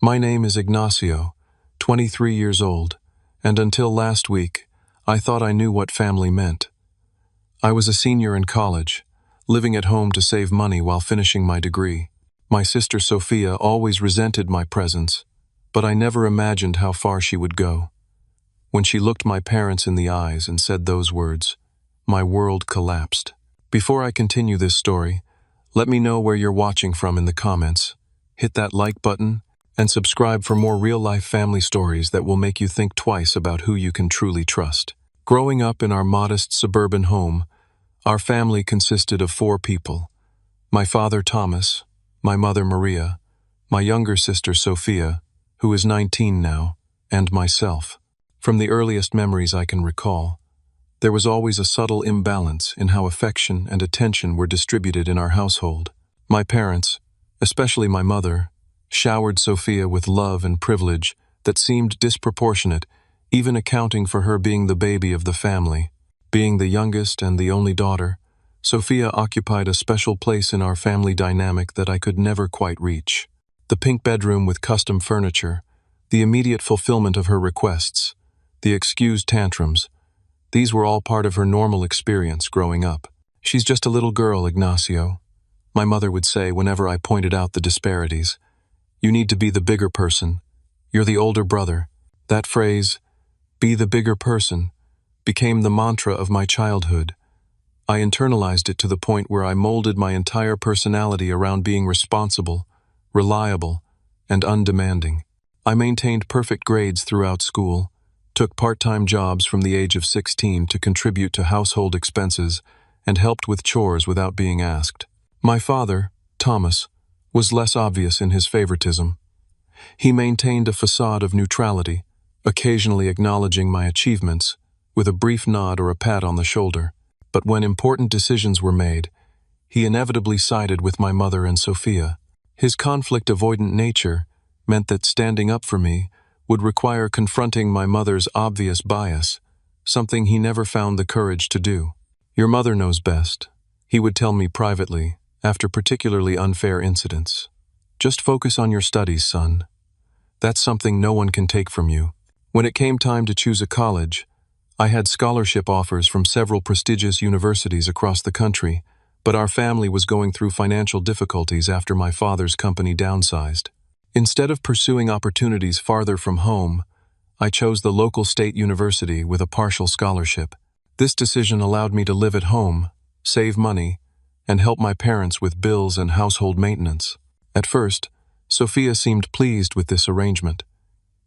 My name is Ignacio, 23 years old, and until last week, I thought I knew what family meant. I was a senior in college, living at home to save money while finishing my degree. My sister Sophia always resented my presence, but I never imagined how far she would go. When she looked my parents in the eyes and said those words, my world collapsed. Before I continue this story, let me know where you're watching from in the comments. Hit that like button and subscribe for more real-life family stories that will make you think twice about who you can truly trust. Growing up in our modest suburban home, our family consisted of 4 people: my father Thomas, my mother Maria, my younger sister Sophia, who is 19 now, and myself. From the earliest memories I can recall, there was always a subtle imbalance in how affection and attention were distributed in our household. My parents, especially my mother, showered Sophia with love and privilege that seemed disproportionate, even accounting for her being the baby of the family. Being the youngest and the only daughter, Sophia occupied a special place in our family dynamic that I could never quite reach. The pink bedroom with custom furniture, the immediate fulfillment of her requests, the excused tantrums, these were all part of her normal experience growing up. "She's just a little girl, Ignacio," my mother would say whenever I pointed out the disparities. "You need to be the bigger person. You're the older brother." That phrase, "be the bigger person," became the mantra of my childhood. I internalized it to the point where I molded my entire personality around being responsible, reliable, and undemanding. I maintained perfect grades throughout school, took part-time jobs from the age of 16 to contribute to household expenses, and helped with chores without being asked. My father, Thomas, was less obvious in his favoritism. He maintained a facade of neutrality, occasionally acknowledging my achievements with a brief nod or a pat on the shoulder. But when important decisions were made, he inevitably sided with my mother and Sophia. His conflict-avoidant nature meant that standing up for me would require confronting my mother's obvious bias, something he never found the courage to do. "Your mother knows best," he would tell me privately, after particularly unfair incidents. "Just focus on your studies, son. That's something no one can take from you." When it came time to choose a college, I had scholarship offers from several prestigious universities across the country, but our family was going through financial difficulties after my father's company downsized. Instead of pursuing opportunities farther from home, I chose the local state university with a partial scholarship. This decision allowed me to live at home, save money, and help my parents with bills and household maintenance. At first, Sophia seemed pleased with this arrangement.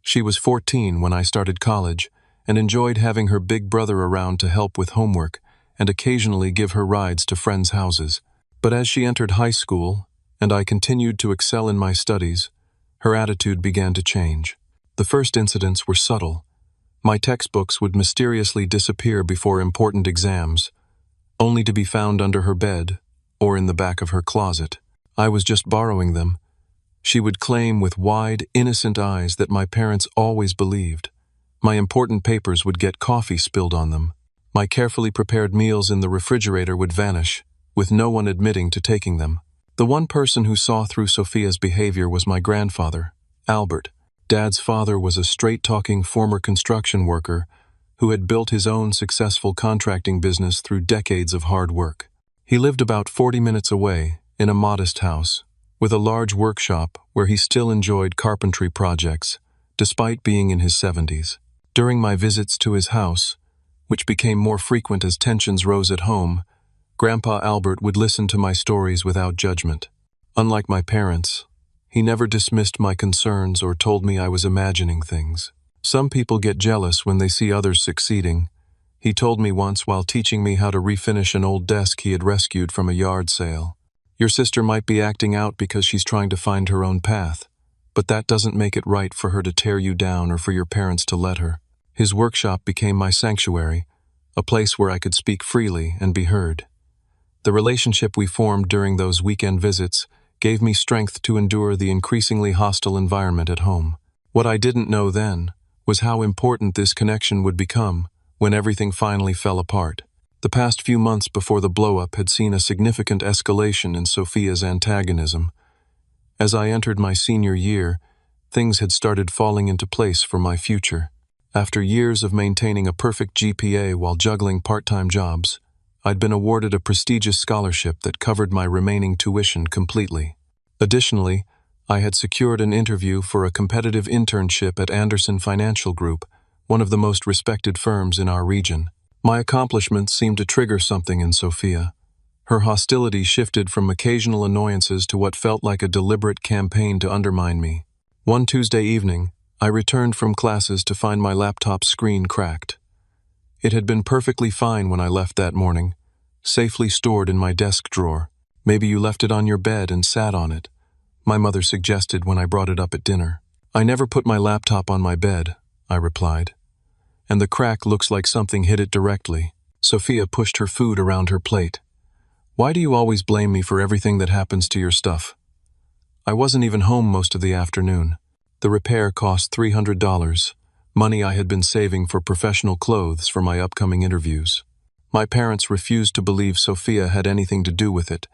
She was 14 when I started college and enjoyed having her big brother around to help with homework and occasionally give her rides to friends' houses. But as she entered high school and I continued to excel in my studies, her attitude began to change. The first incidents were subtle. My textbooks would mysteriously disappear before important exams, only to be found under her bed or in the back of her closet. I was just borrowing them. She would claim with wide, innocent eyes that my parents always believed. My important papers would get coffee spilled on them. My carefully prepared meals in the refrigerator would vanish, with no one admitting to taking them. The one person who saw through Sophia's behavior was my grandfather, Albert. Dad's father was a straight-talking former construction worker who had built his own successful contracting business through decades of hard work. He lived about 40 minutes away, in a modest house, with a large workshop where he still enjoyed carpentry projects, despite being in his 70s. During my visits to his house, which became more frequent as tensions rose at home, Grandpa Albert would listen to my stories without judgment. Unlike my parents, he never dismissed my concerns or told me I was imagining things. "Some people get jealous when they see others succeeding," he told me once while teaching me how to refinish an old desk he had rescued from a yard sale. "Your sister might be acting out because she's trying to find her own path, but that doesn't make it right for her to tear you down or for your parents to let her." His workshop became my sanctuary, a place where I could speak freely and be heard. The relationship we formed during those weekend visits gave me strength to endure the increasingly hostile environment at home. What I didn't know then was how important this connection would become when everything finally fell apart. The past few months before the blow-up had seen a significant escalation in Sophia's antagonism. As I entered my senior year, things had started falling into place for my future. After years of maintaining a perfect GPA while juggling part-time jobs, I'd been awarded a prestigious scholarship that covered my remaining tuition completely. Additionally, I had secured an interview for a competitive internship at Anderson Financial Group, one of the most respected firms in our region. My accomplishments seemed to trigger something in Sophia. Her hostility shifted from occasional annoyances to what felt like a deliberate campaign to undermine me. One Tuesday evening, I returned from classes to find my laptop's screen cracked. It had been perfectly fine when I left that morning, safely stored in my desk drawer. "Maybe you left it on your bed and sat on it," my mother suggested when I brought it up at dinner. "I never put my laptop on my bed," I replied. "And the crack looks like something hit it directly." Sophia pushed her food around her plate. "Why do you always blame me for everything that happens to your stuff?" I wasn't even home most of the afternoon. The repair cost $300, money I had been saving for professional clothes for my upcoming interviews. My parents refused to believe Sophia had anything to do with it,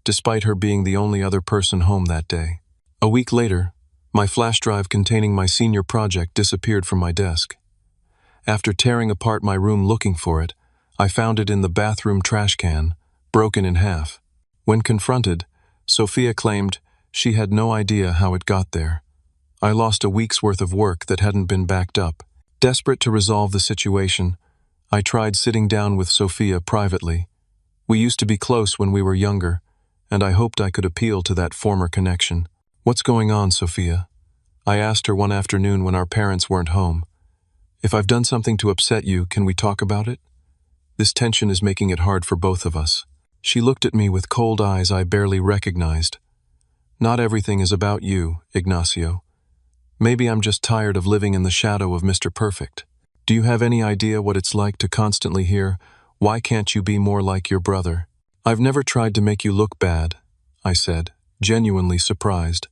despite her being the only other person home that day. A week later, my flash drive containing my senior project disappeared from my desk. After tearing apart my room looking for it, I found it in the bathroom trash can, broken in half. When confronted, Sophia claimed she had no idea how it got there. I lost a week's worth of work that hadn't been backed up. Desperate to resolve the situation, I tried sitting down with Sophia privately. We used to be close when we were younger, and I hoped I could appeal to that former connection. "What's going on, Sophia?" I asked her one afternoon when our parents weren't home. "If I've done something to upset you, can we talk about it? This tension is making it hard for both of us." She looked at me with cold eyes I barely recognized. "Not everything is about you, Ignacio. Maybe I'm just tired of living in the shadow of Mr. Perfect. Do you have any idea what it's like to constantly hear, 'Why can't you be more like your brother?' I've never tried to make you look bad," I said, genuinely surprised.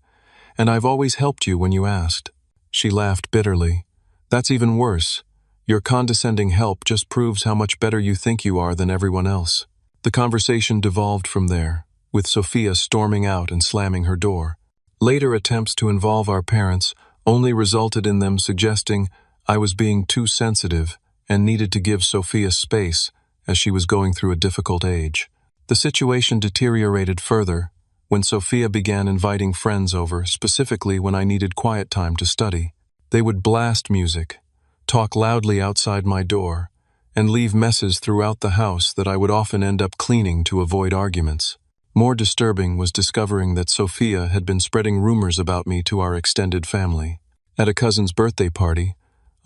"And I've always helped you when you asked." She laughed bitterly. "That's even worse. Your condescending help just proves how much better you think you are than everyone else." The conversation devolved from there, with Sophia storming out and slamming her door. Later attempts to involve our parents only resulted in them suggesting I was being too sensitive and needed to give Sophia space as she was going through a difficult age. The situation deteriorated further when Sophia began inviting friends over, specifically when I needed quiet time to study. They would blast music, talk loudly outside my door, and leave messes throughout the house that I would often end up cleaning to avoid arguments. More disturbing was discovering that Sophia had been spreading rumors about me to our extended family. At a cousin's birthday party,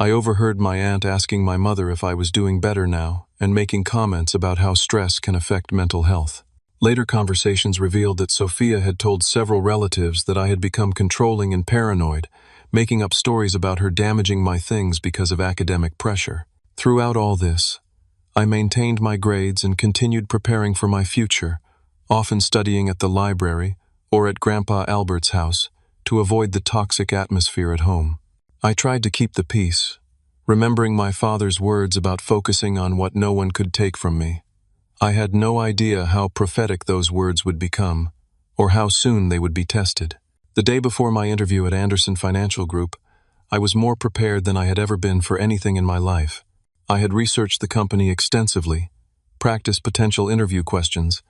I overheard my aunt asking my mother if I was doing better now and making comments about how stress can affect mental health. Later conversations revealed that Sophia had told several relatives that I had become controlling and paranoid, making up stories about her damaging my things because of academic pressure. Throughout all this, I maintained my grades and continued preparing for my future, often studying at the library or at Grandpa Albert's house to avoid the toxic atmosphere at home. I tried to keep the peace, remembering my father's words about focusing on what no one could take from me. I had no idea how prophetic those words would become, or how soon they would be tested. The day before my interview at Anderson Financial Group, I was more prepared than I had ever been for anything in my life. I had researched the company extensively, practiced potential interview questions,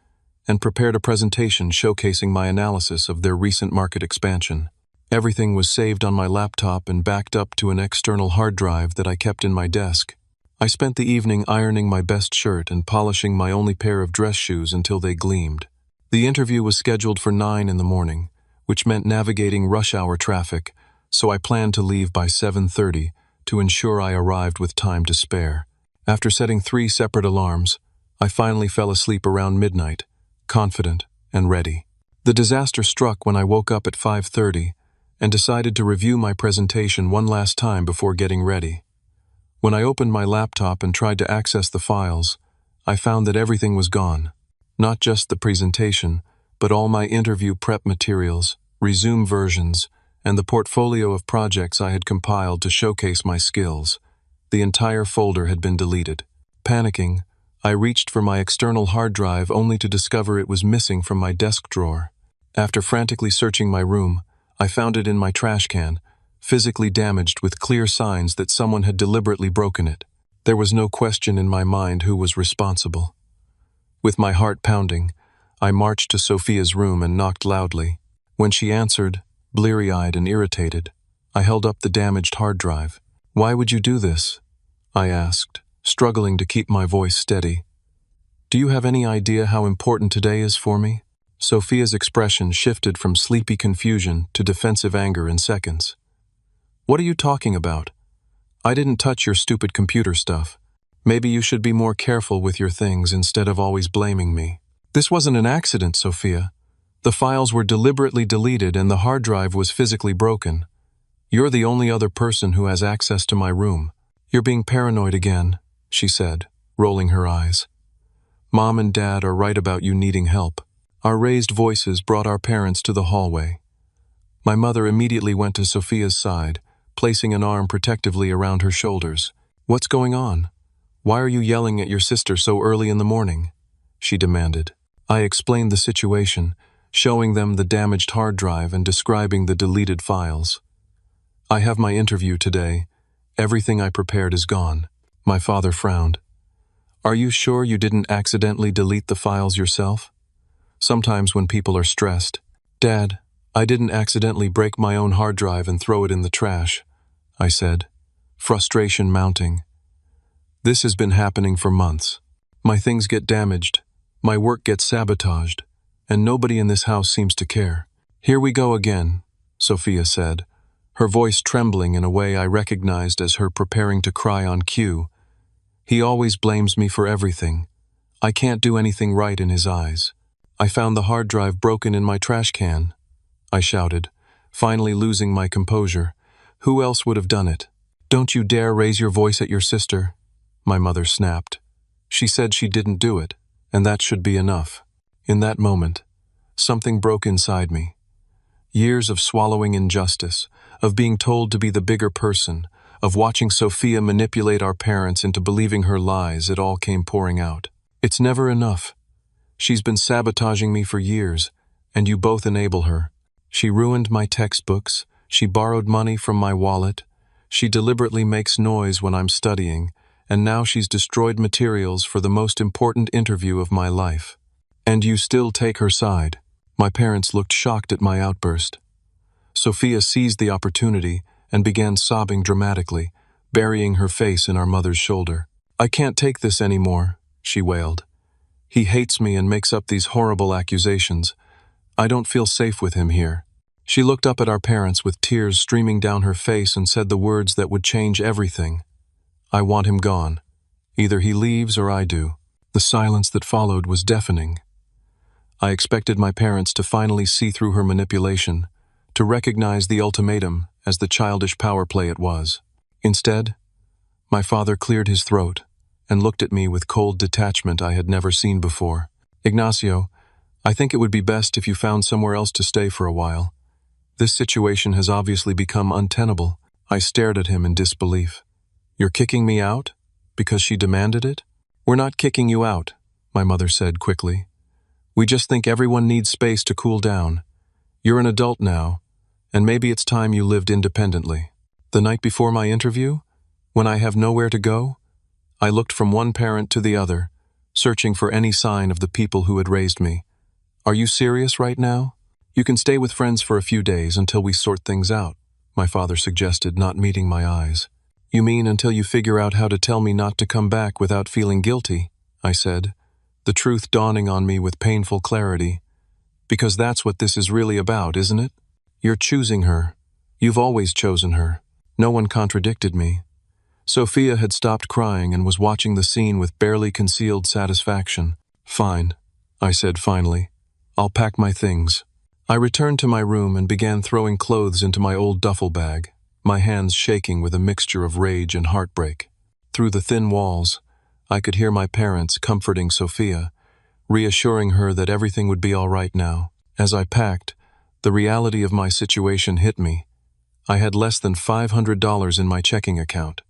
and prepared a presentation showcasing my analysis of their recent market expansion. Everything was saved on my laptop and backed up to an external hard drive that I kept in my desk. I spent the evening ironing my best shirt and polishing my only pair of dress shoes until they gleamed. The interview was scheduled for 9 in the morning, which meant navigating rush hour traffic, so I planned to leave by 7:30 to ensure I arrived with time to spare. After setting 3 separate alarms, I finally fell asleep around midnight, confident and ready. The disaster struck when I woke up at 5:30 and decided to review my presentation one last time before getting ready. When I opened my laptop and tried to access the files, I found that everything was gone. Not just the presentation, but all my interview prep materials, resume versions, and the portfolio of projects I had compiled to showcase my skills. The entire folder had been deleted. Panicking, I reached for my external hard drive only to discover it was missing from my desk drawer. After frantically searching my room, I found it in my trash can, physically damaged with clear signs that someone had deliberately broken it. There was no question in my mind who was responsible. With my heart pounding, I marched to Sophia's room and knocked loudly. When she answered, bleary-eyed and irritated, I held up the damaged hard drive. "Why would you do this?" I asked, struggling to keep my voice steady. "Do you have any idea how important today is for me?" Sophia's expression shifted from sleepy confusion to defensive anger in seconds. "What are you talking about? I didn't touch your stupid computer stuff. Maybe you should be more careful with your things instead of always blaming me." "This wasn't an accident, Sophia. The files were deliberately deleted and the hard drive was physically broken. You're the only other person who has access to my room." "You're being paranoid again," she said, rolling her eyes. "Mom and Dad are right about you needing help." Our raised voices brought our parents to the hallway. My mother immediately went to Sophia's side, placing an arm protectively around her shoulders. "What's going on? Why are you yelling at your sister so early in the morning?" she demanded. I explained the situation, showing them the damaged hard drive and describing the deleted files. "I have my interview today. Everything I prepared is gone." My father frowned. "Are you sure you didn't accidentally delete the files yourself? Sometimes when people are stressed." "Dad, I didn't accidentally break my own hard drive and throw it in the trash," I said, frustration mounting. "This has been happening for months. My things get damaged, my work gets sabotaged, and nobody in this house seems to care." "Here we go again," Sophia said, her voice trembling in a way I recognized as her preparing to cry on cue. "He always blames me for everything. I can't do anything right in his eyes. I found the hard drive broken in my trash can," I shouted, finally losing my composure. "Who else would have done it?" "Don't you dare raise your voice at your sister," my mother snapped. "She said she didn't do it, and that should be enough." In that moment, something broke inside me. Years of swallowing injustice, of being told to be the bigger person, of watching Sophia manipulate our parents into believing her lies, it all came pouring out. "It's never enough. She's been sabotaging me for years, and you both enable her. She ruined my textbooks, she borrowed money from my wallet, she deliberately makes noise when I'm studying, and now she's destroyed materials for the most important interview of my life. And you still take her side." My parents looked shocked at my outburst. Sophia seized the opportunity and began sobbing dramatically, burying her face in our mother's shoulder. "I can't take this anymore," she wailed. "He hates me and makes up these horrible accusations. I don't feel safe with him here." She looked up at our parents with tears streaming down her face and said the words that would change everything. "I want him gone. Either he leaves or I do." The silence that followed was deafening. I expected my parents to finally see through her manipulation, to recognize the ultimatum as the childish power play it was. Instead, my father cleared his throat and looked at me with cold detachment I had never seen before. "Ignacio, I think it would be best if you found somewhere else to stay for a while. This situation has obviously become untenable." I stared at him in disbelief. "You're kicking me out? Because she demanded it?" "We're not kicking you out," my mother said quickly. "We just think everyone needs space to cool down. You're an adult now, and maybe it's time you lived independently." The night before my interview, when I have nowhere to go, I looked from one parent to the other, searching for any sign of the people who had raised me. "Are you serious right now? You can stay with friends for a few days until we sort things out," my father suggested, not meeting my eyes. "You mean until you figure out how to tell me not to come back without feeling guilty?" I said, the truth dawning on me with painful clarity. "Because that's what this is really about, isn't it? You're choosing her. You've always chosen her." No one contradicted me. Sophia had stopped crying and was watching the scene with barely concealed satisfaction. "Fine," I said finally. "I'll pack my things." I returned to my room and began throwing clothes into my old duffel bag, my hands shaking with a mixture of rage and heartbreak. Through the thin walls, I could hear my parents comforting Sophia, reassuring her that everything would be all right now. As I packed, the reality of my situation hit me. I had less than $500 in my checking account.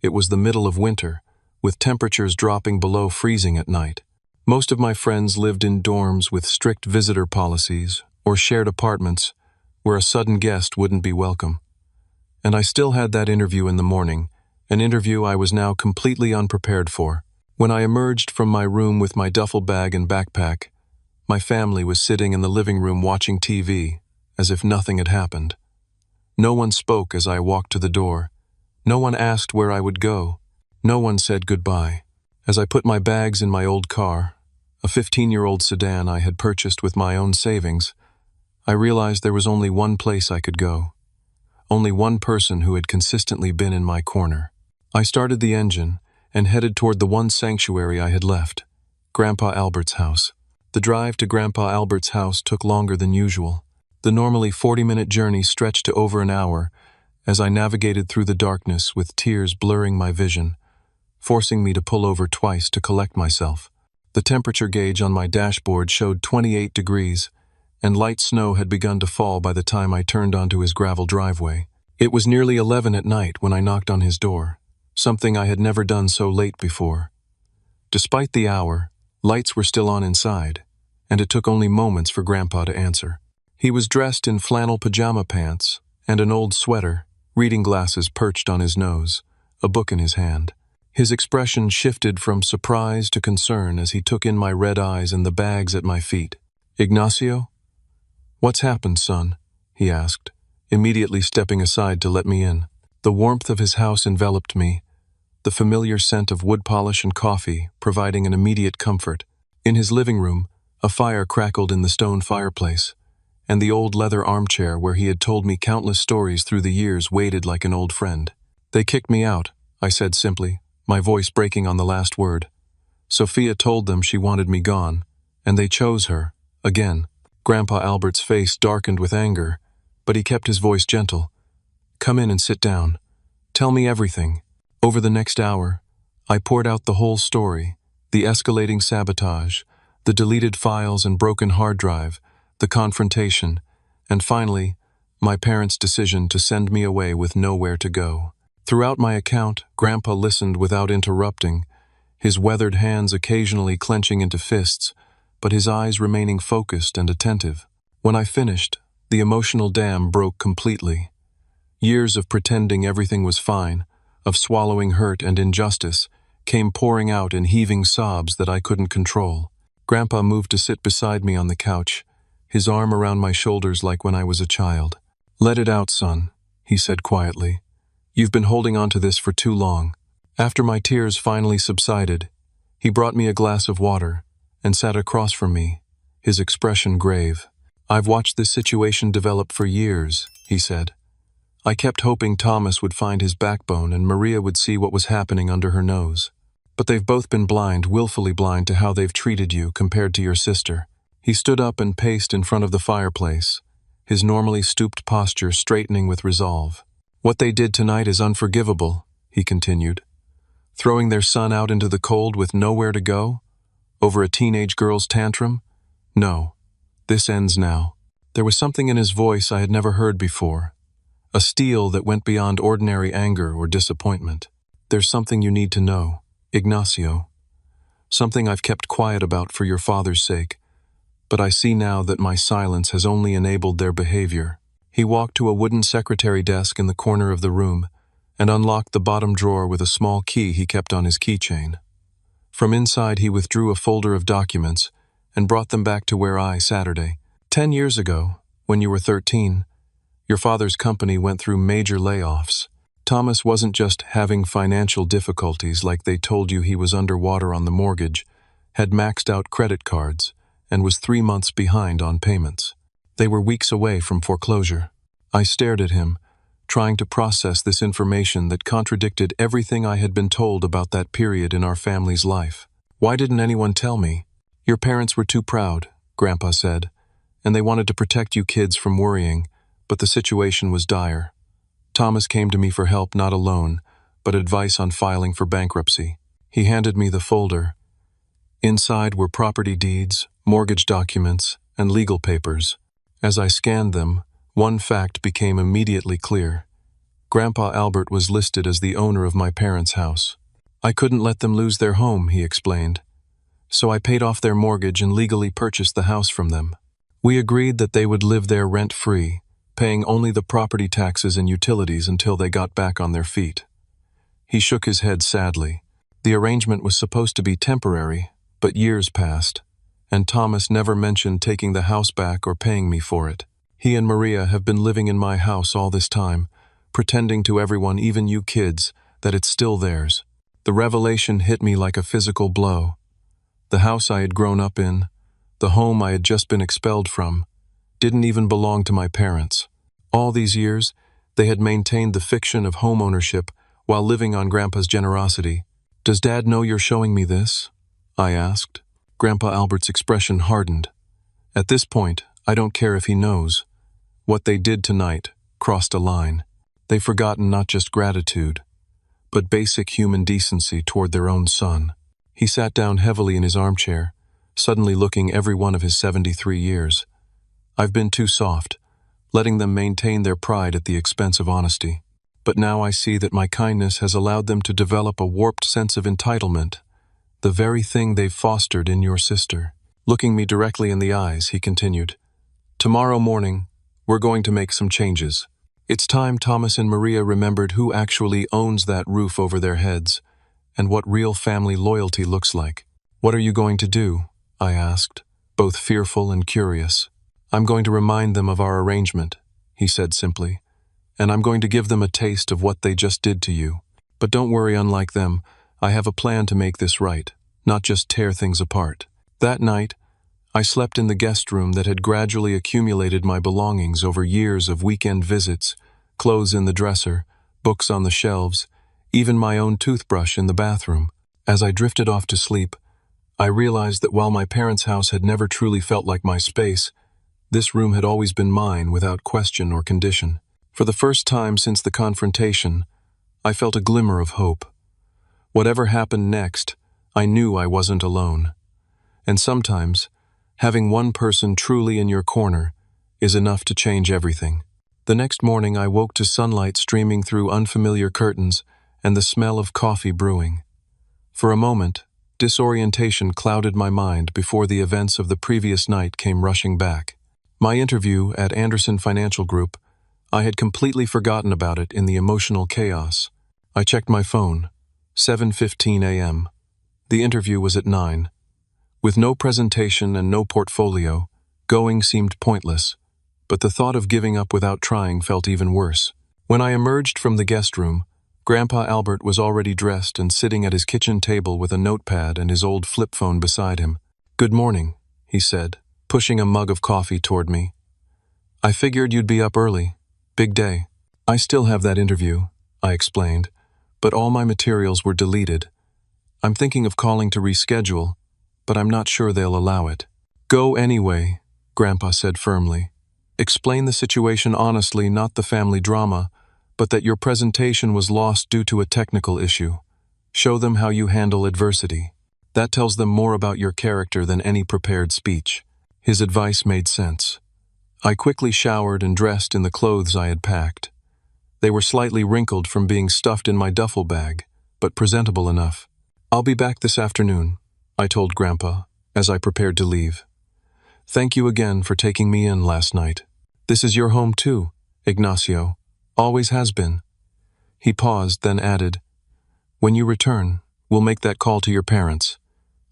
It was the middle of winter, with temperatures dropping below freezing at night. Most of my friends lived in dorms with strict visitor policies or shared apartments where a sudden guest wouldn't be welcome. And I still had that interview in the morning, an interview I was now completely unprepared for. When I emerged from my room with my duffel bag and backpack, my family was sitting in the living room watching TV, as if nothing had happened. No one spoke as I walked to the door. No one asked where I would go. No one said goodbye. As I put my bags in my old car, a 15-year-old sedan I had purchased with my own savings, I realized there was only one place I could go. Only one person who had consistently been in my corner. I started the engine and headed toward the one sanctuary I had left, Grandpa Albert's house. The drive to Grandpa Albert's house took longer than usual. The normally 40-minute journey stretched to over an hour as I navigated through the darkness with tears blurring my vision, forcing me to pull over twice to collect myself. The temperature gauge on my dashboard showed 28 degrees, and light snow had begun to fall by the time I turned onto his gravel driveway. It was nearly 11 at night when I knocked on his door, something I had never done so late before. Despite the hour, lights were still on inside, and it took only moments for Grandpa to answer. He was dressed in flannel pajama pants and an old sweater, reading glasses perched on his nose, a book in his hand. His expression shifted from surprise to concern as he took in my red eyes and the bags at my feet. "Ignacio? What's happened, son?" he asked, immediately stepping aside to let me in. The warmth of his house enveloped me, the familiar scent of wood polish and coffee providing an immediate comfort. In his living room, a fire crackled in the stone fireplace, and the old leather armchair where he had told me countless stories through the years waited like an old friend. "They kicked me out," I said simply, my voice breaking on the last word. "Sophia told them she wanted me gone, and they chose her, again." Grandpa Albert's face darkened with anger, but he kept his voice gentle. "Come in and sit down. Tell me everything." Over the next hour, I poured out the whole story, the escalating sabotage, the deleted files and broken hard drive, the confrontation, and finally, my parents' decision to send me away with nowhere to go. Throughout my account, Grandpa listened without interrupting, his weathered hands occasionally clenching into fists, but his eyes remaining focused and attentive. When I finished, the emotional dam broke completely. Years of pretending everything was fine, of swallowing hurt and injustice, came pouring out in heaving sobs that I couldn't control. Grandpa moved to sit beside me on the couch, his arm around my shoulders like when I was a child. "Let it out, son," he said quietly. "You've been holding on to this for too long." After my tears finally subsided, he brought me a glass of water and sat across from me, his expression grave. "I've watched this situation develop for years," he said. "I kept hoping Thomas would find his backbone and Maria would see what was happening under her nose. But they've both been blind, willfully blind to how they've treated you compared to your sister." He stood up and paced in front of the fireplace, his normally stooped posture straightening with resolve. "What they did tonight is unforgivable," he continued. "Throwing their son out into the cold with nowhere to go? Over a teenage girl's tantrum? No, this ends now." There was something in his voice I had never heard before, a steel that went beyond ordinary anger or disappointment. "There's something you need to know, Ignacio. Something I've kept quiet about for your father's sake, but I see now that my silence has only enabled their behavior." He walked to a wooden secretary desk in the corner of the room and unlocked the bottom drawer with a small key he kept on his keychain. From inside he withdrew a folder of documents and brought them back to where Saturday. 10 years ago, when you were 13, your father's company went through major layoffs. Thomas wasn't just having financial difficulties like they told you he was underwater on the mortgage, had maxed out credit cards, and was 3 months behind on payments. They were weeks away from foreclosure. I stared at him, trying to process this information that contradicted everything I had been told about that period in our family's life. "Why didn't anyone tell me?" "Your parents were too proud," Grandpa said, "and they wanted to protect you kids from worrying, but the situation was dire. Thomas came to me for help, not a loan, but advice on filing for bankruptcy." He handed me the folder. Inside were property deeds, mortgage documents, and legal papers. As I scanned them, one fact became immediately clear. Grandpa Albert was listed as the owner of my parents' house. "I couldn't let them lose their home," he explained. "So I paid off their mortgage and legally purchased the house from them. We agreed that they would live there rent-free, paying only the property taxes and utilities until they got back on their feet. He shook his head sadly. The arrangement was supposed to be temporary, but years passed, and Thomas never mentioned taking the house back or paying me for it. He and Maria have been living in my house all this time, pretending to everyone, even you kids, that it's still theirs. The revelation hit me like a physical blow. The house I had grown up in, the home I had just been expelled from, didn't even belong to my parents. All these years, they had maintained the fiction of home ownership while living on Grandpa's generosity. "Does Dad know you're showing me this?" I asked. Grandpa Albert's expression hardened. "At this point, I don't care if he knows. What they did tonight crossed a line. They've forgotten not just gratitude, but basic human decency toward their own son." He sat down heavily in his armchair, suddenly looking every one of his 73 years. "I've been too soft, letting them maintain their pride at the expense of honesty. But now I see that my kindness has allowed them to develop a warped sense of entitlement, the very thing they've fostered in your sister." Looking me directly in the eyes, he continued, "Tomorrow morning, we're going to make some changes. It's time Thomas and Maria remembered who actually owns that roof over their heads and what real family loyalty looks like." "What are you going to do?" I asked, both fearful and curious. "I'm going to remind them of our arrangement," he said simply, "and I'm going to give them a taste of what they just did to you. But don't worry, unlike them, I have a plan to make this right, not just tear things apart." That night, I slept in the guest room that had gradually accumulated my belongings over years of weekend visits, clothes in the dresser, books on the shelves, even my own toothbrush in the bathroom. As I drifted off to sleep, I realized that while my parents' house had never truly felt like my space, this room had always been mine without question or condition. For the first time since the confrontation, I felt a glimmer of hope. Whatever happened next, I knew I wasn't alone. And sometimes, having one person truly in your corner is enough to change everything. The next morning I woke to sunlight streaming through unfamiliar curtains and the smell of coffee brewing. For a moment, disorientation clouded my mind before the events of the previous night came rushing back. My interview at Anderson Financial Group, I had completely forgotten about it in the emotional chaos. I checked my phone. 7:15 a.m. The interview was at 9. With no presentation and no portfolio, going seemed pointless, but the thought of giving up without trying felt even worse. When I emerged from the guest room, Grandpa Albert was already dressed and sitting at his kitchen table with a notepad and his old flip phone beside him. "Good morning," he said, pushing a mug of coffee toward me. "I figured you'd be up early. Big day." "I still have that interview," I explained, "but all my materials were deleted. I'm thinking of calling to reschedule, but I'm not sure they'll allow it." "Go anyway," Grandpa said firmly. "Explain the situation honestly, not the family drama, but that your presentation was lost due to a technical issue. Show them how you handle adversity. That tells them more about your character than any prepared speech." His advice made sense. I quickly showered and dressed in the clothes I had packed. They were slightly wrinkled from being stuffed in my duffel bag, but presentable enough. "I'll be back this afternoon," I told Grandpa, as I prepared to leave. "Thank you again for taking me in last night. This is your home too, Ignacio. Always has been." He paused, then added, "When you return, we'll make that call to your parents.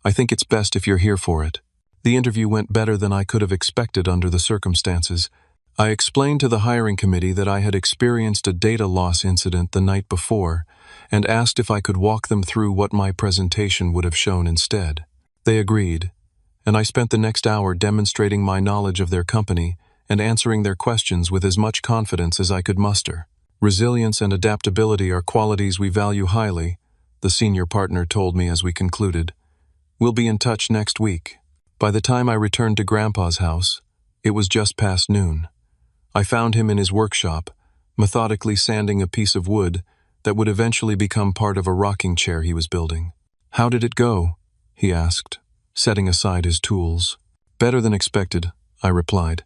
I think it's best if you're here for it." The interview went better than I could have expected under the circumstances. I explained to the hiring committee that I had experienced a data loss incident the night before and asked if I could walk them through what my presentation would have shown instead. They agreed, and I spent the next hour demonstrating my knowledge of their company and answering their questions with as much confidence as I could muster. "Resilience and adaptability are qualities we value highly," the senior partner told me as we concluded. "We'll be in touch next week." By the time I returned to Grandpa's house, it was just past noon. I found him in his workshop, methodically sanding a piece of wood that would eventually become part of a rocking chair he was building. "How did it go?" he asked, setting aside his tools. "Better than expected," I replied.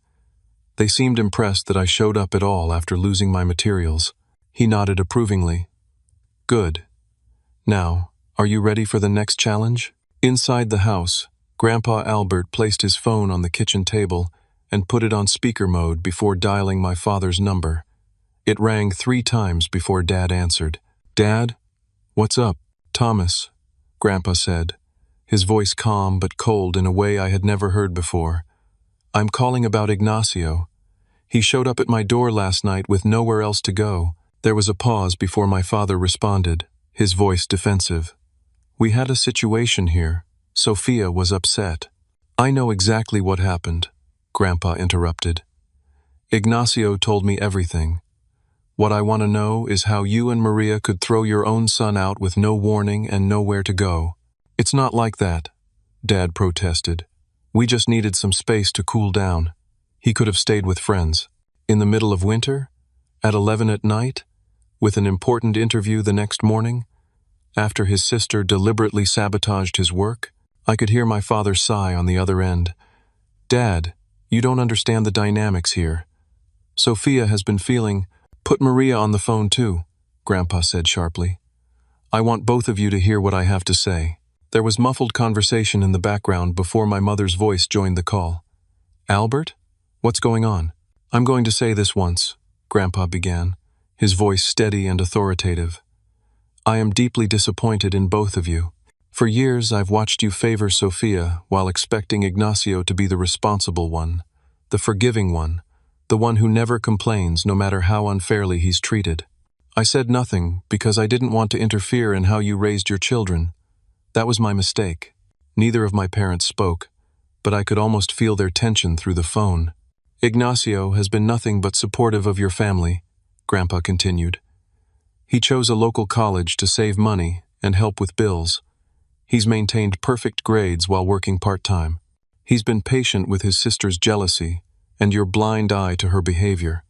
"They seemed impressed that I showed up at all after losing my materials." He nodded approvingly. "Good. Now, are you ready for the next challenge?" Inside the house, Grandpa Albert placed his phone on the kitchen table and put it on speaker mode before dialing my father's number. It rang 3 times before Dad answered. "Dad? What's up?" "Thomas," Grandpa said, his voice calm but cold in a way I had never heard before. "I'm calling about Ignacio. He showed up at my door last night with nowhere else to go." There was a pause before my father responded, his voice defensive. "We had a situation here. Sophia was upset." "I know exactly what happened," Grandpa interrupted. "Ignacio told me everything. What I want to know is how you and Maria could throw your own son out with no warning and nowhere to go." "It's not like that," Dad protested. "We just needed some space to cool down. He could have stayed with friends." "In the middle of winter? At 11 at night? With an important interview the next morning? After his sister deliberately sabotaged his work?" I could hear my father sigh on the other end. "Dad, you don't understand the dynamics here. Sophia has been feeling—" "Put Maria on the phone too," Grandpa said sharply. "I want both of you to hear what I have to say." There was muffled conversation in the background before my mother's voice joined the call. "Albert? What's going on?" "I'm going to say this once," Grandpa began, his voice steady and authoritative. "I am deeply disappointed in both of you. For years I've watched you favor Sophia while expecting Ignacio to be the responsible one, the forgiving one, the one who never complains no matter how unfairly he's treated. I said nothing because I didn't want to interfere in how you raised your children. That was my mistake." Neither of my parents spoke, but I could almost feel their tension through the phone. "Ignacio has been nothing but supportive of your family," Grandpa continued. "He chose a local college to save money and help with bills. He's maintained perfect grades while working part-time. He's been patient with his sister's jealousy and your blind eye to her behavior.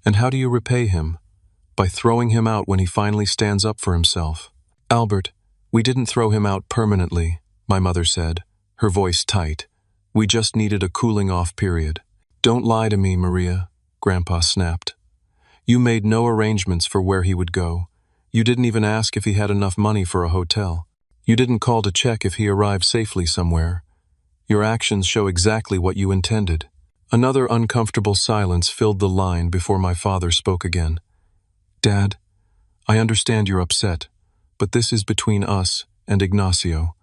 And how do you repay him? By throwing him out when he finally stands up for himself." "Albert, we didn't throw him out permanently," my mother said, her voice tight. "We just needed a cooling-off period." "Don't lie to me, Maria," Grandpa snapped. "You made no arrangements for where he would go. You didn't even ask if he had enough money for a hotel. You didn't call to check if he arrived safely somewhere. Your actions show exactly what you intended." Another uncomfortable silence filled the line before my father spoke again. "Dad, I understand you're upset, but this is between us and Ignacio.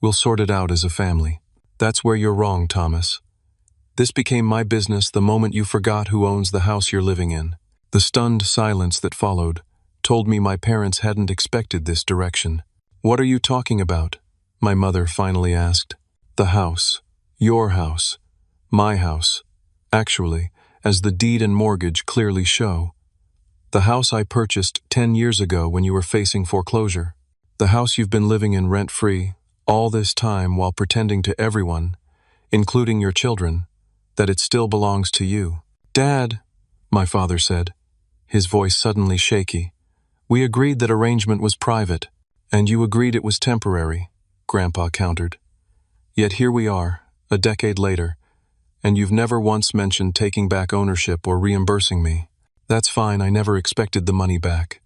We'll sort it out as a family." "That's where you're wrong, Thomas. This became my business the moment you forgot who owns the house you're living in." The stunned silence that followed told me my parents hadn't expected this direction. "What are you talking about?" my mother finally asked. "The house. Your house. My house. Actually, as the deed and mortgage clearly show. The house I purchased 10 years ago when you were facing foreclosure. The house you've been living in rent-free all this time while pretending to everyone, including your children, that it still belongs to you." "Dad," my father said, his voice suddenly shaky. "We agreed that arrangement was private." "And you agreed it was temporary," Grandpa countered. "Yet here we are, a decade later, and you've never once mentioned taking back ownership or reimbursing me." "That's fine, I never expected the money back.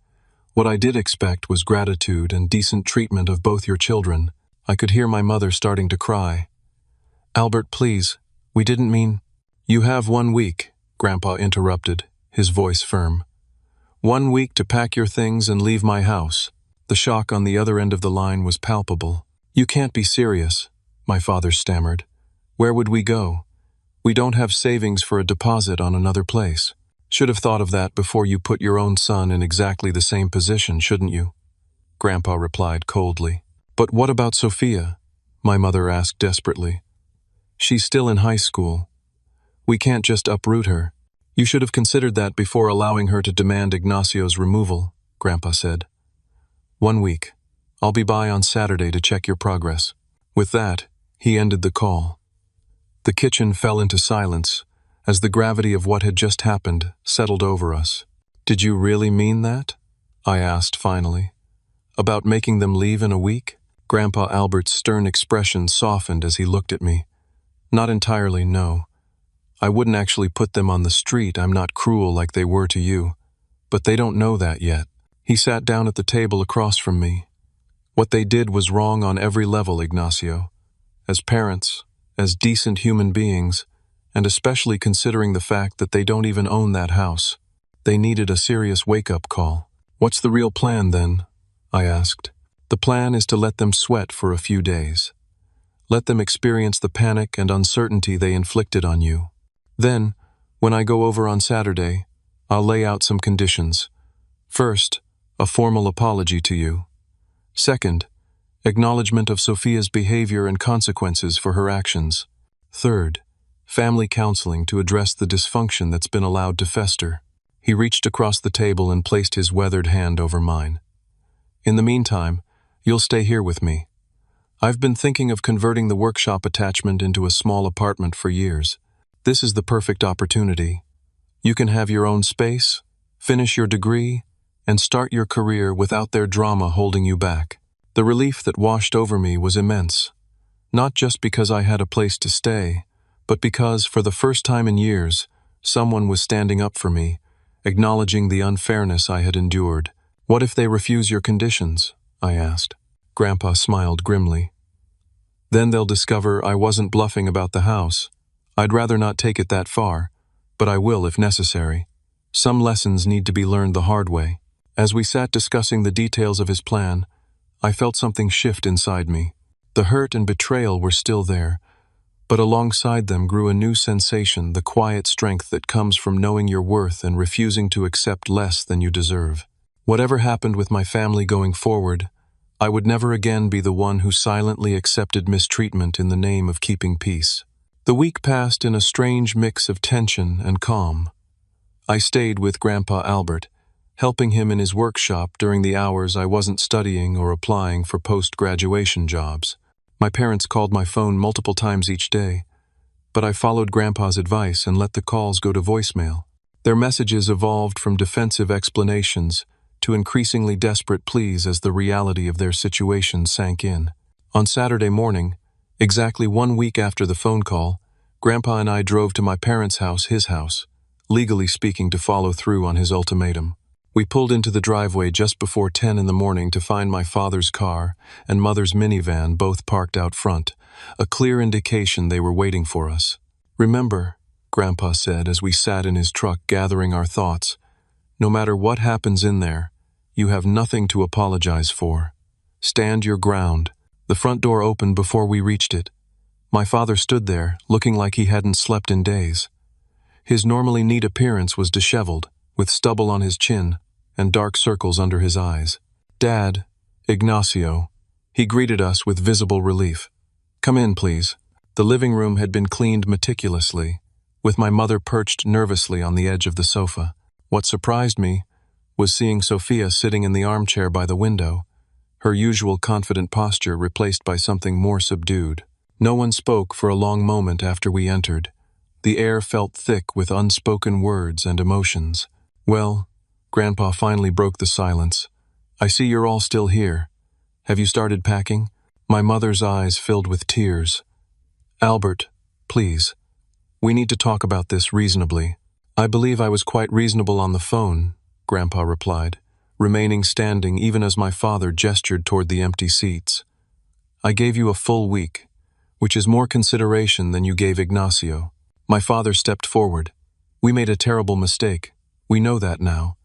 What I did expect was gratitude and decent treatment of both your children." I could hear my mother starting to cry. "Albert, please, we didn't mean—" "You have 1 week," Grandpa interrupted, his voice firm. 1 week to pack your things and leave my house." The shock on the other end of the line was palpable. "You can't be serious," my father stammered. "Where would we go? We don't have savings for a deposit on another place." "Should have thought of that before you put your own son in exactly the same position, shouldn't you?" Grandpa replied coldly. "But what about Sophia?" my mother asked desperately. "She's still in high school. We can't just uproot her." "You should have considered that before allowing her to demand Ignacio's removal," Grandpa said. 1 week. I'll be by on Saturday to check your progress." With that, he ended the call. The kitchen fell into silence as the gravity of what had just happened settled over us. "Did you really mean that?" I asked finally. "About making them leave in a week?" Grandpa Albert's stern expression softened as he looked at me. "Not entirely, no. I wouldn't actually put them on the street. I'm not cruel like they were to you. But they don't know that yet." He sat down at the table across from me. "What they did was wrong on every level, Ignacio. As parents, as decent human beings, and especially considering the fact that they don't even own that house. They needed a serious wake-up call. "What's the real plan, then?" I asked. "The plan is to let them sweat for a few days. Let them experience the panic and uncertainty they inflicted on you. Then, when I go over on Saturday, I'll lay out some conditions. First, a formal apology to you. Second, acknowledgement of Sophia's behavior and consequences for her actions. Third, family counseling to address the dysfunction that's been allowed to fester." He reached across the table and placed his weathered hand over mine. "In the meantime, you'll stay here with me. I've been thinking of converting the workshop attachment into a small apartment for years. This is the perfect opportunity. You can have your own space, finish your degree, and start your career without their drama holding you back." The relief that washed over me was immense, not just because I had a place to stay, but because, for the first time in years, someone was standing up for me, acknowledging the unfairness I had endured. "What if they refuse your conditions?" I asked. Grandpa smiled grimly. "Then they'll discover I wasn't bluffing about the house. I'd rather not take it that far, but I will if necessary. Some lessons need to be learned the hard way." As we sat discussing the details of his plan, I felt something shift inside me. The hurt and betrayal were still there, but alongside them grew a new sensation, the quiet strength that comes from knowing your worth and refusing to accept less than you deserve. Whatever happened with my family going forward, I would never again be the one who silently accepted mistreatment in the name of keeping peace. The week passed in a strange mix of tension and calm. I stayed with Grandpa Albert, helping him in his workshop during the hours I wasn't studying or applying for post-graduation jobs. My parents called my phone multiple times each day, but I followed Grandpa's advice and let the calls go to voicemail. Their messages evolved from defensive explanations to increasingly desperate pleas as the reality of their situation sank in. On Saturday morning, exactly 1 week after the phone call, Grandpa and I drove to my parents' house, his house, legally speaking, to follow through on his ultimatum. We pulled into the driveway just before 10 in the morning to find my father's car and mother's minivan both parked out front, a clear indication they were waiting for us. "Remember," Grandpa said as we sat in his truck gathering our thoughts, "no matter what happens in there, you have nothing to apologize for. Stand your ground." The front door opened before we reached it. My father stood there, looking like he hadn't slept in days. His normally neat appearance was disheveled, with stubble on his chin and dark circles under his eyes. "Dad, Ignacio," he greeted us with visible relief. "Come in, please." The living room had been cleaned meticulously, with my mother perched nervously on the edge of the sofa. What surprised me was seeing Sophia sitting in the armchair by the window, her usual confident posture replaced by something more subdued. No one spoke for a long moment after we entered. The air felt thick with unspoken words and emotions. "Well," Grandpa finally broke the silence, "I see you're all still here. Have you started packing?" My mother's eyes filled with tears. "Albert, please. We need to talk about this reasonably." "I believe I was quite reasonable on the phone," Grandpa replied, remaining standing even as my father gestured toward the empty seats. "I gave you a full week, which is more consideration than you gave Ignacio." My father stepped forward. "We made a terrible mistake. We know that now.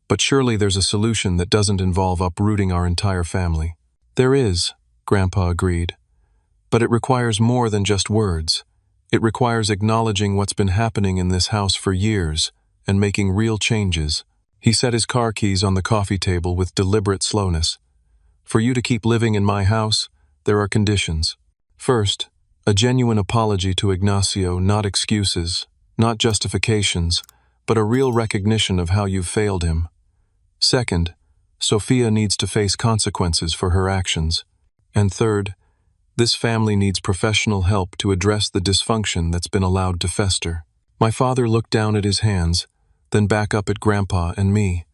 But surely there's a solution that doesn't involve uprooting our entire family." "There is," Grandpa agreed. "But it requires more than just words. It requires acknowledging what's been happening in this house for years and making real changes." He set his car keys on the coffee table with deliberate slowness. "For you to keep living in my house, there are conditions. First, a genuine apology to Ignacio, not excuses, not justifications, but a real recognition of how you've failed him. Second, Sophia needs to face consequences for her actions. And third, this family needs professional help to address the dysfunction that's been allowed to fester." My father looked down at his hands, then back up at Grandpa and me.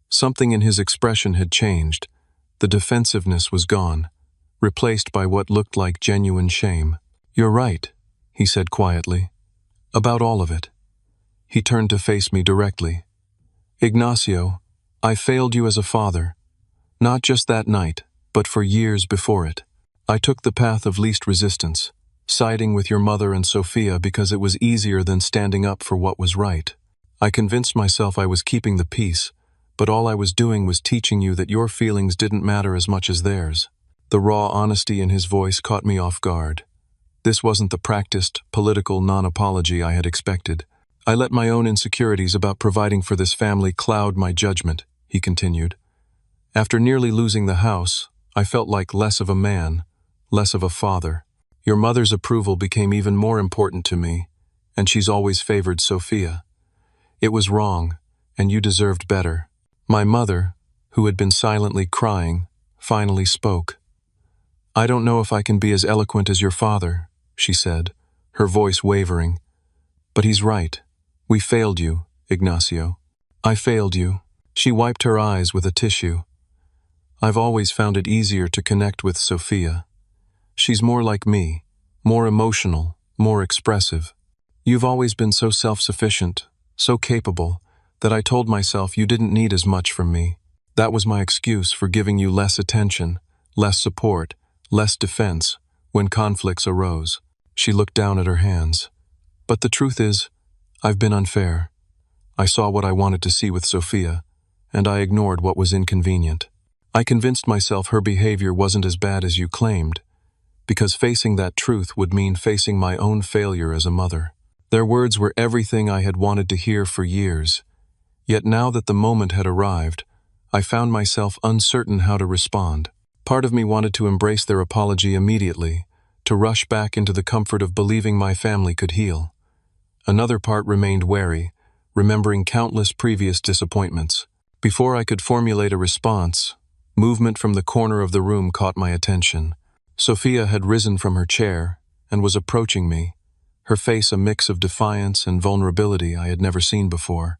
Something in his expression had changed. The defensiveness was gone, replaced by what looked like genuine shame. "You're right," he said quietly. "About all of it." He turned to face me directly. "Ignacio, I failed you as a father. Not just that night, but for years before it. I took the path of least resistance, siding with your mother and Sophia because it was easier than standing up for what was right. I convinced myself I was keeping the peace, but all I was doing was teaching you that your feelings didn't matter as much as theirs. The raw honesty in his voice caught me off guard. This wasn't the practiced, political non-apology I had expected. I let my own insecurities about providing for this family cloud my judgment, he continued. After nearly losing the house, I felt like less of a man, less of a father. Your mother's approval became even more important to me, and she's always favored Sophia. It was wrong, and you deserved better. My mother, who had been silently crying, finally spoke. I don't know if I can be as eloquent as your father, she said, her voice wavering. But he's right. We failed you, Ignacio. I failed you. She wiped her eyes with a tissue. I've always found it easier to connect with Sophia. She's more like me, more emotional, more expressive. You've always been so self-sufficient, so capable, that I told myself you didn't need as much from me. That was my excuse for giving you less attention, less support, less defense, when conflicts arose. She looked down at her hands. But the truth is, I've been unfair. I saw what I wanted to see with Sophia, and I ignored what was inconvenient. I convinced myself her behavior wasn't as bad as you claimed, because facing that truth would mean facing my own failure as a mother. Their words were everything I had wanted to hear for years, yet now that the moment had arrived, I found myself uncertain how to respond. Part of me wanted to embrace their apology immediately, to rush back into the comfort of believing my family could heal. Another part remained wary, remembering countless previous disappointments. Before I could formulate a response, movement from the corner of the room caught my attention. Sophia had risen from her chair and was approaching me, her face a mix of defiance and vulnerability I had never seen before.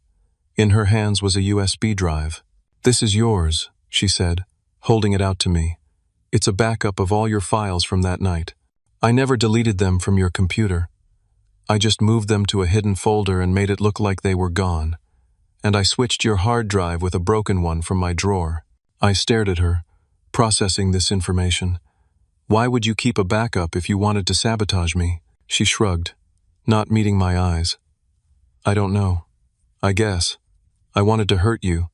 In her hands was a USB drive. "This is yours," she said, holding it out to me. "It's a backup of all your files from that night. I never deleted them from your computer. I just moved them to a hidden folder and made it look like they were gone. And I switched your hard drive with a broken one from my drawer." I stared at her, processing this information. "Why would you keep a backup if you wanted to sabotage me?" She shrugged, not meeting my eyes. "I don't know. I guess. I wanted to hurt you,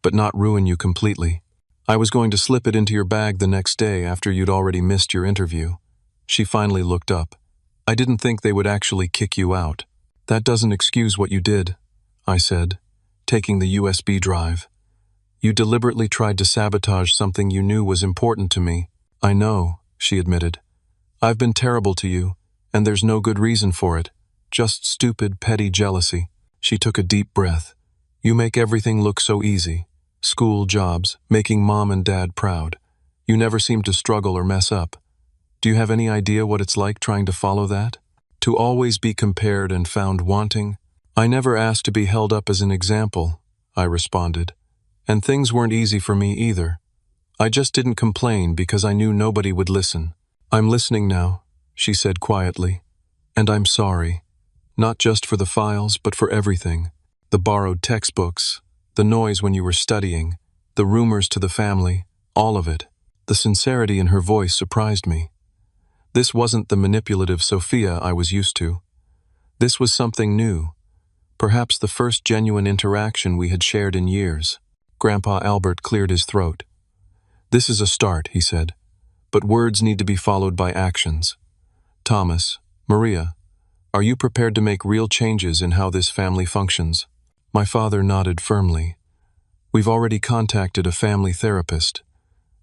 but not ruin you completely. I was going to slip it into your bag the next day after you'd already missed your interview." She finally looked up. "I didn't think they would actually kick you out." "That doesn't excuse what you did," I said, taking the USB drive. "You deliberately tried to sabotage something you knew was important to me." "I know," she admitted. "I've been terrible to you, and there's no good reason for it. Just stupid, petty jealousy." She took a deep breath. "You make everything look so easy. School, jobs, making mom and dad proud. You never seem to struggle or mess up. Do you have any idea what it's like trying to follow that? To always be compared and found wanting?" "I never asked to be held up as an example," I responded. "And things weren't easy for me either. I just didn't complain because I knew nobody would listen." "I'm listening now," she said quietly. "And I'm sorry. Not just for the files, but for everything. The borrowed textbooks, the noise when you were studying, the rumors to the family, all of it." The sincerity in her voice surprised me. This wasn't the manipulative Sophia I was used to. This was something new, perhaps the first genuine interaction we had shared in years. Grandpa Albert cleared his throat. "This is a start," he said, "but words need to be followed by actions. Thomas, Maria, are you prepared to make real changes in how this family functions?" My father nodded firmly. "We've already contacted a family therapist.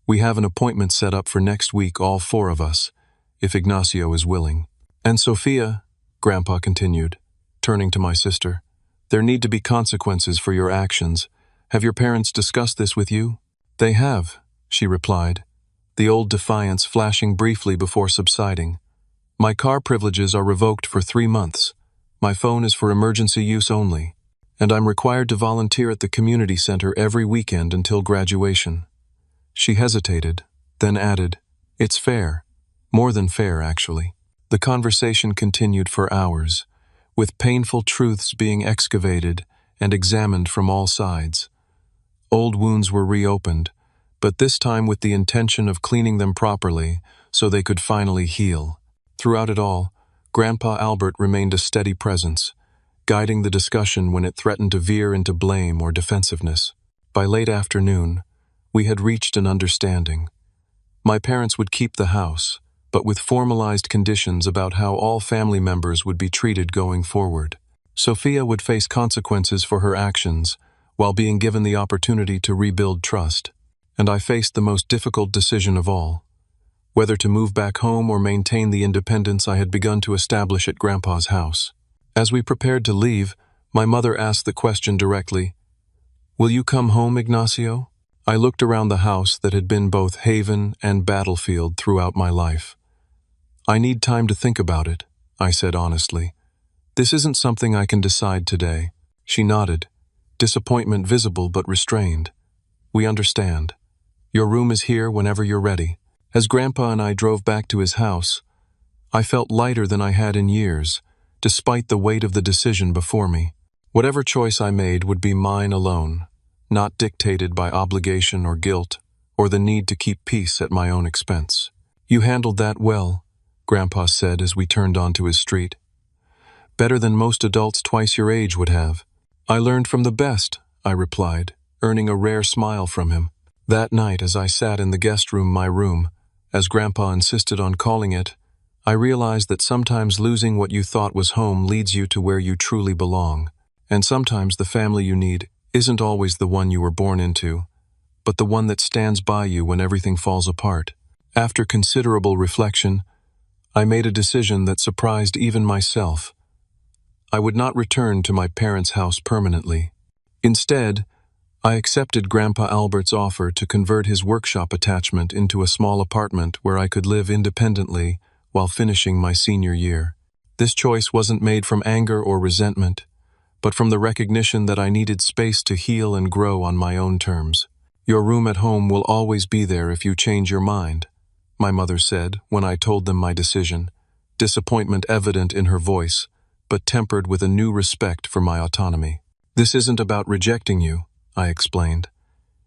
We have an appointment set up for next week, all four of us, if Ignacio is willing." "And Sophia," Grandpa continued, turning to my sister, "there need to be consequences for your actions. Have your parents discussed this with you?" "They have," she replied, the old defiance flashing briefly before subsiding. "My car privileges are revoked for 3 months. My phone is for emergency use only. And I'm required to volunteer at the community center every weekend until graduation." She hesitated, then added, "It's fair. More than fair, actually." The conversation continued for hours, with painful truths being excavated and examined from all sides. Old wounds were reopened, but this time with the intention of cleaning them properly so they could finally heal. Throughout it all, Grandpa Albert remained a steady presence, guiding the discussion when it threatened to veer into blame or defensiveness. By late afternoon, we had reached an understanding. My parents would keep the house, but with formalized conditions about how all family members would be treated going forward. Sophia would face consequences for her actions, while being given the opportunity to rebuild trust. And I faced the most difficult decision of all: whether to move back home or maintain the independence I had begun to establish at Grandpa's house. As we prepared to leave, my mother asked the question directly, "Will you come home, Ignacio?" I looked around the house that had been both haven and battlefield throughout my life. "I need time to think about it," I said honestly. "This isn't something I can decide today." She nodded, disappointment visible but restrained. "We understand. Your room is here whenever you're ready." As Grandpa and I drove back to his house, I felt lighter than I had in years, despite the weight of the decision before me. Whatever choice I made would be mine alone, not dictated by obligation or guilt, or the need to keep peace at my own expense. "You handled that well," Grandpa said as we turned onto his street. "Better than most adults twice your age would have." "I learned from the best," I replied, earning a rare smile from him. That night, as I sat in the guest room, my room, as Grandpa insisted on calling it, I realized that sometimes losing what you thought was home leads you to where you truly belong. And sometimes the family you need isn't always the one you were born into, but the one that stands by you when everything falls apart. After considerable reflection, I made a decision that surprised even myself. I would not return to my parents' house permanently. Instead, I accepted Grandpa Albert's offer to convert his workshop attachment into a small apartment where I could live independently while finishing my senior year. This choice wasn't made from anger or resentment, but from the recognition that I needed space to heal and grow on my own terms. "Your room at home will always be there if you change your mind," my mother said when I told them my decision, disappointment evident in her voice, but tempered with a new respect for my autonomy. "This isn't about rejecting you," I explained.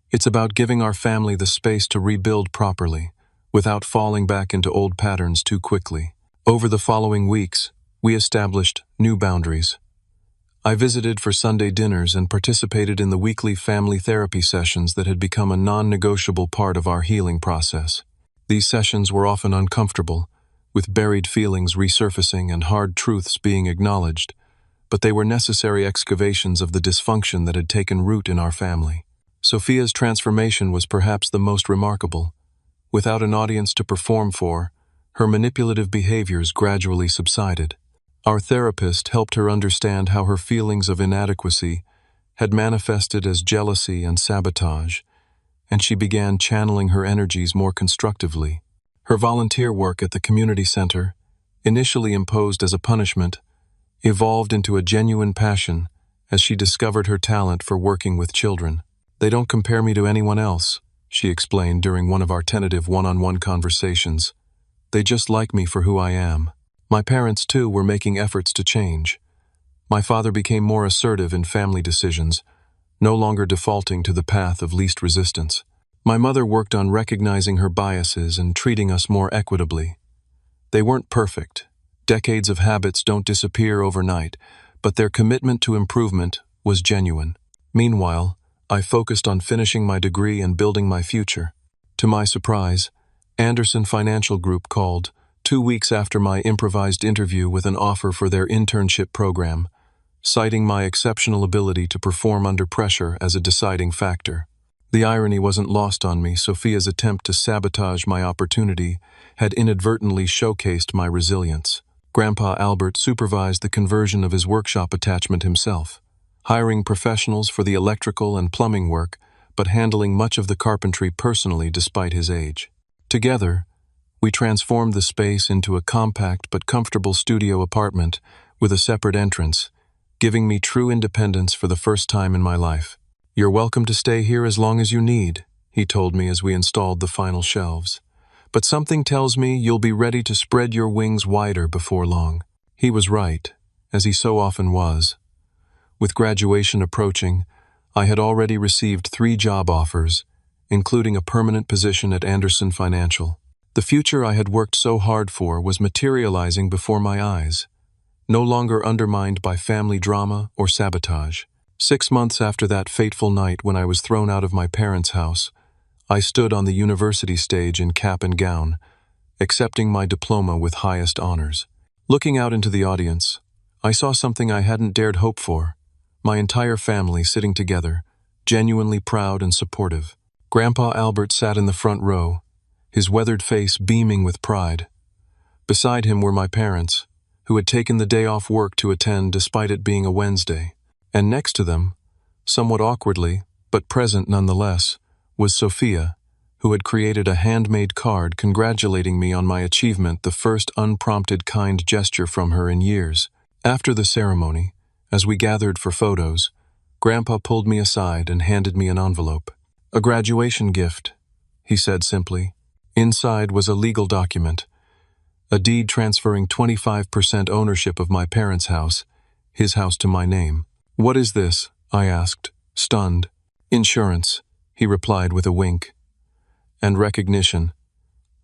"It's about giving our family the space to rebuild properly, without falling back into old patterns too quickly." Over the following weeks, we established new boundaries. I visited for Sunday dinners and participated in the weekly family therapy sessions that had become a non-negotiable part of our healing process. These sessions were often uncomfortable, with buried feelings resurfacing and hard truths being acknowledged, but they were necessary excavations of the dysfunction that had taken root in our family. Sophia's transformation was perhaps the most remarkable. Without an audience to perform for, her manipulative behaviors gradually subsided. Our therapist helped her understand how her feelings of inadequacy had manifested as jealousy and sabotage, and she began channeling her energies more constructively. Her volunteer work at the community center, initially imposed as a punishment, evolved into a genuine passion as she discovered her talent for working with children. "They don't compare me to anyone else," she explained during one of our tentative one-on-one conversations. "They just like me for who I am." My parents, too, were making efforts to change. My father became more assertive in family decisions, no longer defaulting to the path of least resistance. My mother worked on recognizing her biases and treating us more equitably. They weren't perfect. Decades of habits don't disappear overnight, but their commitment to improvement was genuine. Meanwhile, I focused on finishing my degree and building my future. To my surprise, Anderson Financial Group called 2 weeks after my improvised interview with an offer for their internship program, citing my exceptional ability to perform under pressure as a deciding factor. The irony wasn't lost on me. Sophia's attempt to sabotage my opportunity had inadvertently showcased my resilience. Grandpa Albert supervised the conversion of his workshop attachment himself, hiring professionals for the electrical and plumbing work, but handling much of the carpentry personally despite his age. Together, we transformed the space into a compact but comfortable studio apartment with a separate entrance, giving me true independence for the first time in my life. "You're welcome to stay here as long as you need," he told me as we installed the final shelves. "But something tells me you'll be ready to spread your wings wider before long." He was right, as he so often was. With graduation approaching, I had already received 3 job offers, including a permanent position at Anderson Financial. The future I had worked so hard for was materializing before my eyes, no longer undermined by family drama or sabotage. 6 months after that fateful night when I was thrown out of my parents' house, I stood on the university stage in cap and gown, accepting my diploma with highest honors. Looking out into the audience, I saw something I hadn't dared hope for: my entire family sitting together, genuinely proud and supportive. Grandpa Albert sat in the front row, his weathered face beaming with pride. Beside him were my parents, who had taken the day off work to attend despite it being a Wednesday. And next to them, somewhat awkwardly, but present nonetheless, was Sophia, who had created a handmade card congratulating me on my achievement, the first unprompted kind gesture from her in years. After the ceremony, as we gathered for photos, Grandpa pulled me aside and handed me an envelope. "A graduation gift," he said simply. Inside was a legal document, a deed transferring 25% ownership of my parents' house, his house, to my name. "What is this?" I asked, stunned. "Insurance," he replied with a wink. "And recognition.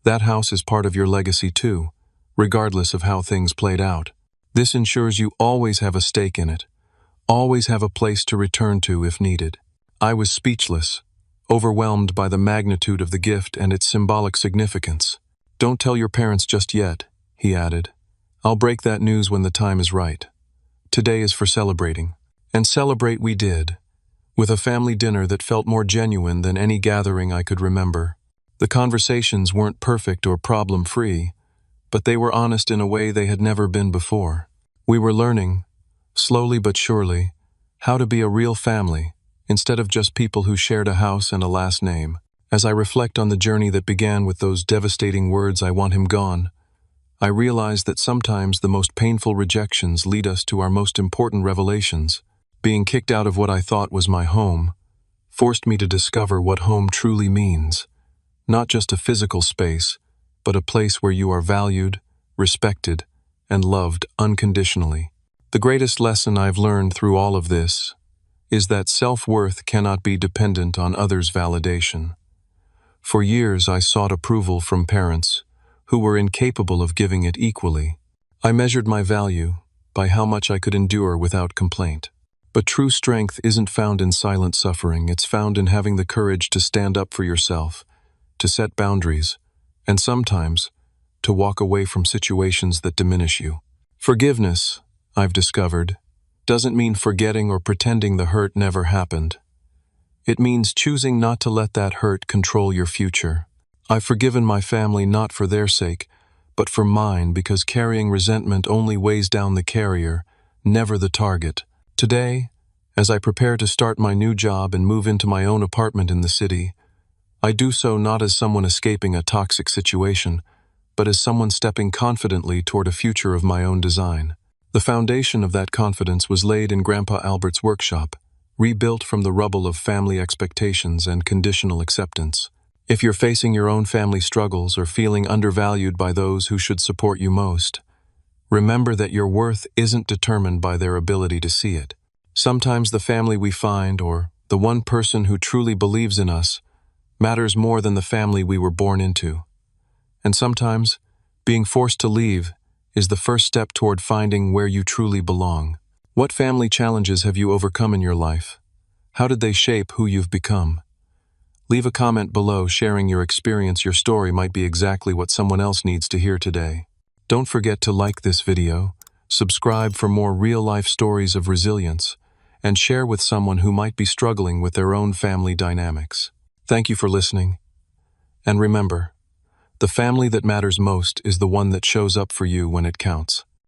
That house is part of your legacy too, regardless of how things played out. This ensures you always have a stake in it, always have a place to return to if needed." I was speechless, overwhelmed by the magnitude of the gift and its symbolic significance. "Don't tell your parents just yet," he added. "I'll break that news when the time is right. Today is for celebrating." And celebrate we did, with a family dinner that felt more genuine than any gathering I could remember. The conversations weren't perfect or problem-free, but they were honest in a way they had never been before. We were learning, slowly but surely, how to be a real family, instead of just people who shared a house and a last name. As I reflect on the journey that began with those devastating words, "I want him gone," I realize that sometimes the most painful rejections lead us to our most important revelations. Being kicked out of what I thought was my home forced me to discover what home truly means. Not just a physical space, but a place where you are valued, respected, and loved unconditionally. The greatest lesson I've learned through all of this is that self-worth cannot be dependent on others' validation. For years I sought approval from parents who were incapable of giving it equally. I measured my value by how much I could endure without complaint. But true strength isn't found in silent suffering, it's found in having the courage to stand up for yourself, to set boundaries, and sometimes to walk away from situations that diminish you. Forgiveness, I've discovered, doesn't mean forgetting or pretending the hurt never happened. It means choosing not to let that hurt control your future. I've forgiven my family not for their sake, but for mine, because carrying resentment only weighs down the carrier, never the target. Today, as I prepare to start my new job and move into my own apartment in the city, I do so not as someone escaping a toxic situation, but as someone stepping confidently toward a future of my own design. The foundation of that confidence was laid in Grandpa Albert's workshop, rebuilt from the rubble of family expectations and conditional acceptance. If you're facing your own family struggles or feeling undervalued by those who should support you most, remember that your worth isn't determined by their ability to see it. Sometimes the family we find, or the one person who truly believes in us, matters more than the family we were born into. And sometimes, being forced to leave is the first step toward finding where you truly belong. What family challenges have you overcome in your life? How did they shape who you've become? Leave a comment below sharing your experience. Your story might be exactly what someone else needs to hear today. Don't forget to like this video, subscribe for more real-life stories of resilience, and share with someone who might be struggling with their own family dynamics. Thank you for listening. And remember, the family that matters most is the one that shows up for you when it counts.